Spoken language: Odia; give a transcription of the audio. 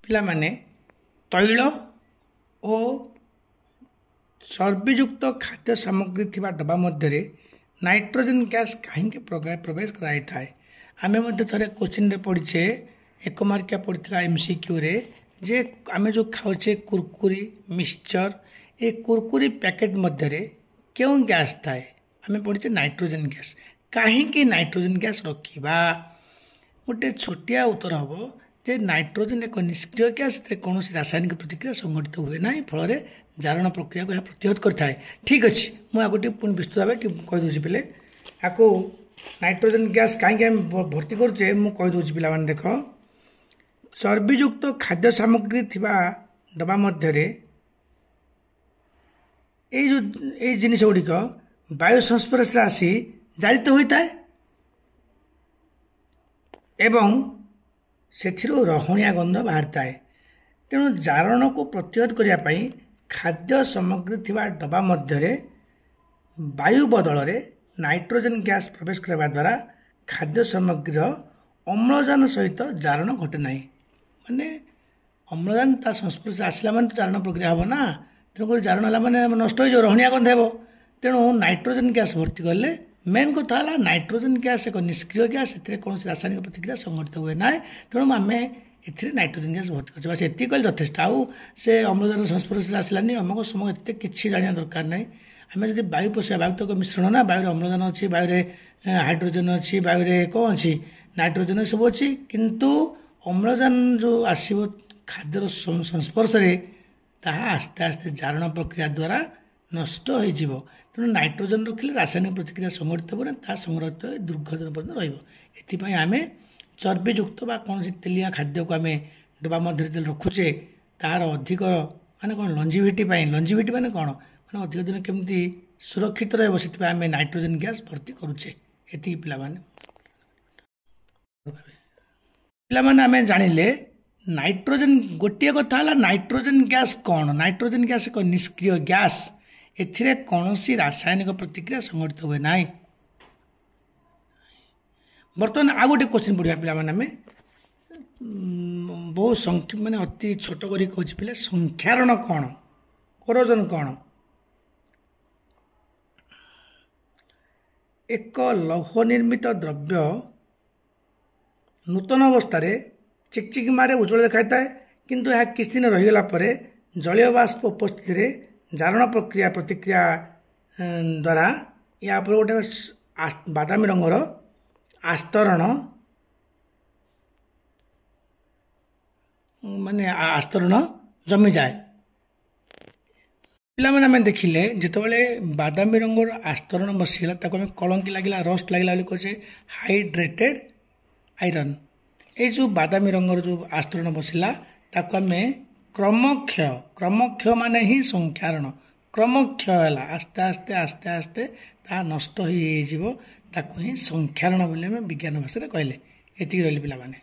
ପିଲାମାନେ ତୈଳ ଓ ଚର୍ବିଯୁକ୍ତ ଖାଦ୍ୟ ସାମଗ୍ରୀ ଥିବା ଡବା ମଧ୍ୟରେ ନାଇଟ୍ରୋଜେନ୍ ଗ୍ୟାସ୍ କାହିଁକି ପ୍ରବେଶ କରାଯାଇଥାଏ? ଆମେ ମଧ୍ୟ ଥରେ କୋଶ୍ଚିନ୍ରେ ପଢ଼ିଛେ, ଏକ ମାର୍କିଆ ପଡ଼ିଥିଲା MCQରେ, ଯେ ଆମେ ଯେଉଁ ଖାଉଛେ କୁରକୁରି ମିକ୍ସଚର, ଏ କୁରକୁରି ପ୍ୟାକେଟ୍ ମଧ୍ୟରେ କେଉଁ ଗ୍ୟାସ୍ ଥାଏ? ଆମେ ପଢ଼ିଛେ ନାଇଟ୍ରୋଜେନ୍ ଗ୍ୟାସ୍। କାହିଁକି ନାଇଟ୍ରୋଜେନ୍ ଗ୍ୟାସ୍ ରଖିବା? ଗୋଟେ ଛୋଟିଆ ଉତ୍ତର ହେବ ଯେ ନାଇଟ୍ରୋଜେନ୍ ଏକ ନିଷ୍କ୍ରିୟ ଗ୍ୟାସ୍, ସେଥିରେ କୌଣସି ରାସାୟନିକ ପ୍ରତିକ୍ରିୟା ସଂଘଟିତ ହୁଏ ନାହିଁ, ଫଳରେ ଜାରଣ ପ୍ରକ୍ରିୟାକୁ ଏହା ପ୍ରତିହତ କରିଥାଏ। ଠିକ୍ ଅଛି, ମୁଁ ଆକୁ ଟିକେ ପୁଣି ବିସ୍ତୃତ ଭାବେ କହିଦେଉଛି ପିଲେ। ଆକୁ ନାଇଟ୍ରୋଜେନ୍ ଗ୍ୟାସ୍ କାହିଁକି ଆମେ ଭର୍ତ୍ତି କରୁଛେ ମୁଁ କହିଦେଉଛି ପିଲାମାନେ। ଦେଖ, ଚର୍ବିଯୁକ୍ତ ଖାଦ୍ୟ ସାମଗ୍ରୀ ଥିବା ଡବା ମଧ୍ୟରେ ଏଇ ଜିନିଷ ଗୁଡ଼ିକ ବାୟୁ ସଂସ୍ପର୍ଶରେ ଆସି ଜାରିତ ହୋଇଥାଏ ଏବଂ ସେଥିରୁ ରହଣିଆ ଗନ୍ଧ ବାହାରିଥାଏ। ତେଣୁ ଜାରଣକୁ ପ୍ରତିହତ କରିବା ପାଇଁ ଖାଦ୍ୟ ସାମଗ୍ରୀ ଥିବା ଡବା ମଧ୍ୟରେ ବାୟୁ ବଦଳରେ ନାଇଟ୍ରୋଜେନ୍ ଗ୍ୟାସ୍ ପ୍ରବେଶ କରିବା ଦ୍ୱାରା ଖାଦ୍ୟ ସାମଗ୍ରୀର ଅମ୍ଳଜାନ ସହିତ ଜାରଣ ଘଟେ ନାହିଁ। ମାନେ ଅମ୍ଳଜାନ ତା ସଂସ୍ପର୍ଶରେ ଆସିଲା ମାନେ ତ ଜାରଣ ପ୍ରକ୍ରିୟା ହେବ ନା, ତେଣୁକରି ଜାରଣ ହେଲା ମାନେ ନଷ୍ଟ ହୋଇଯିବ, ରହଣିଆ ଗନ୍ଧ ହେବ। ତେଣୁ ନାଇଟ୍ରୋଜେନ୍ ଗ୍ୟାସ୍ ଭର୍ତ୍ତି କଲେ ମେନ୍ କଥା ହେଲା ନାଇଟ୍ରୋଜେନ୍ ଗ୍ୟାସ୍ ଏକ ନିଷ୍କ୍ରିୟ ଗ୍ୟାସ୍, ସେଥିରେ କୌଣସି ରାସାୟନିକ ପ୍ରତିକ୍ରିୟା ସଂଘଟିତ ହୁଏ ନାହିଁ। ତେଣୁ ଆମେ ଏଥିରେ ନାଇଟ୍ରୋଜେନ୍ ଗ୍ୟାସ୍ ଭର୍ତ୍ତି କରୁଛେ। ବାସ୍ ଏତିକି କହିଲେ ଯଥେଷ୍ଟ। ଆଉ ସେ ଅମ୍ଳଜାନ ସଂସ୍ପର୍ଶରେ ଆସିଲାନି ଅମକ ସମୟ ଏତେ କିଛି ଜାଣିବା ଦରକାର ନାହିଁ। ଆମେ ଯଦି ବାୟୁ ପଶିବା, ବାୟୁ ତ ଏକ ମିଶ୍ରଣ ନା, ବାୟୁରେ ଅମ୍ଳଜାନ ଅଛି, ବାୟୁରେ ହାଇଡ୍ରୋଜେନ୍ ଅଛି, ବାୟୁରେ କ'ଣ ଅଛି, ନାଇଟ୍ରୋଜେନ୍ ସବୁ ଅଛି। କିନ୍ତୁ ଅମ୍ଳଜାନ ଯେଉଁ ଆସିବ ଖାଦ୍ୟର ସଂସ୍ପର୍ଶରେ, ତାହା ଆସ୍ତେ ଆସ୍ତେ ଜାରଣ ପ୍ରକ୍ରିୟା ଦ୍ୱାରା ନଷ୍ଟ ହୋଇଯିବ। ତେଣୁ ନାଇଟ୍ରୋଜେନ୍ ରଖିଲେ ରାସାୟନିକ ପ୍ରତିକ୍ରିୟା ସଂଘଟିତ ହେବ ନାହିଁ, ତାହା ସଂରକ୍ଷିତ ହୋଇ ଦୀର୍ଘଦିନ ପର୍ଯ୍ୟନ୍ତ ରହିବ। ଏଥିପାଇଁ ଆମେ ଚର୍ବିଯୁକ୍ତ ବା କୌଣସି ତେଲିଆ ଖାଦ୍ୟକୁ ଆମେ ଡବା ମଧ୍ୟରେ ରଖୁଛେ, ତାହାର ଅଧିକ ମାନେ କ'ଣ ଲଞ୍ଜିଭିଟି ପାଇଁ। ଲଞ୍ଜିଭିଟି ମାନେ କ'ଣ, ମାନେ ଅଧିକ ଦିନ କେମିତି ସୁରକ୍ଷିତ ରହିବ, ସେଥିପାଇଁ ଆମେ ନାଇଟ୍ରୋଜେନ୍ ଗ୍ୟାସ୍ ଭର୍ତ୍ତି କରୁଛେ। ଏତିକି ପିଲାମାନେ ଆମେ ଜାଣିଲେ ନାଇଟ୍ରୋଜେନ୍। ଗୋଟିଏ କଥା ହେଲା ନାଇଟ୍ରୋଜେନ୍ ଗ୍ୟାସ୍ କ'ଣ? ନାଇଟ୍ରୋଜେନ୍ ଗ୍ୟାସ୍ ଏକ ନିଷ୍କ୍ରିୟ ଗ୍ୟାସ୍, ଏଥିରେ କୌଣସି ରାସାୟନିକ ପ୍ରତିକ୍ରିୟା ସଂଘଟିତ ହୁଏ ନାହିଁ। ବର୍ତ୍ତମାନ ଆଉ ଗୋଟେ କ୍ୱେଶ୍ଚିନ୍ ପଢ଼ିବା ପିଲାମାନେ। ଆମେ ବହୁ ମାନେ ଅତି ଛୋଟ କରି କହୁଛି ପିଲା, ସଂକ୍ଷାରଣ କ'ଣ, କରୋଜନ୍ କ'ଣ? ଏକ ଲୌହ ନିର୍ମିତ ଦ୍ରବ୍ୟ ନୂତନ ଅବସ୍ଥାରେ ଚିକଚିକିମାରେ ଉଜ୍ଜଳ ଦେଖାଇଥାଏ, କିନ୍ତୁ ଏହା କିଛି ଦିନ ରହିଗଲା ପରେ ଜଳୀୟ ବାଷ୍ପ ଉପସ୍ଥିତିରେ ଜାରଣ ପ୍ରତିକ୍ରିୟା ଦ୍ୱାରା ୟା ଉପରେ ଗୋଟେ ବାଦାମୀ ରଙ୍ଗର ଆସ୍ତରଣ ଜମିଯାଏ। ପିଲାମାନେ ଆମେ ଦେଖିଲେ ଯେତେବେଳେ ବାଦାମୀ ରଙ୍ଗର ଆସ୍ତରଣ ବସିଗଲା, ତାକୁ ଆମେ କଳଙ୍କି ଲାଗିଲା, ରଷ୍ଟ ଲାଗିଲା ବୋଲି କହୁଛେ ହାଇଡ୍ରେଟେଡ୍ ଆଇରନ୍। ଏଇ ଯେଉଁ ବାଦାମୀ ରଙ୍ଗର ଯେଉଁ ଆସ୍ତରଣ ବସିଲା, ତାକୁ ଆମେ କ୍ରମକ୍ଷୟ ମାନେ ହିଁ ସଂକ୍ଷାରଣ। କ୍ରମକ୍ଷୟ ହେଲା, ଆସ୍ତେ ଆସ୍ତେ ଆସ୍ତେ ଆସ୍ତେ ତାହା ନଷ୍ଟ ହୋଇଯିବ, ତାକୁ ହିଁ ସଂକ୍ଷାରଣ ବୋଲି ଆମେ ବିଜ୍ଞାନ ଭାଷାରେ କହିଲେ। ଏତିକି ରହିଲେ ପିଲାମାନେ।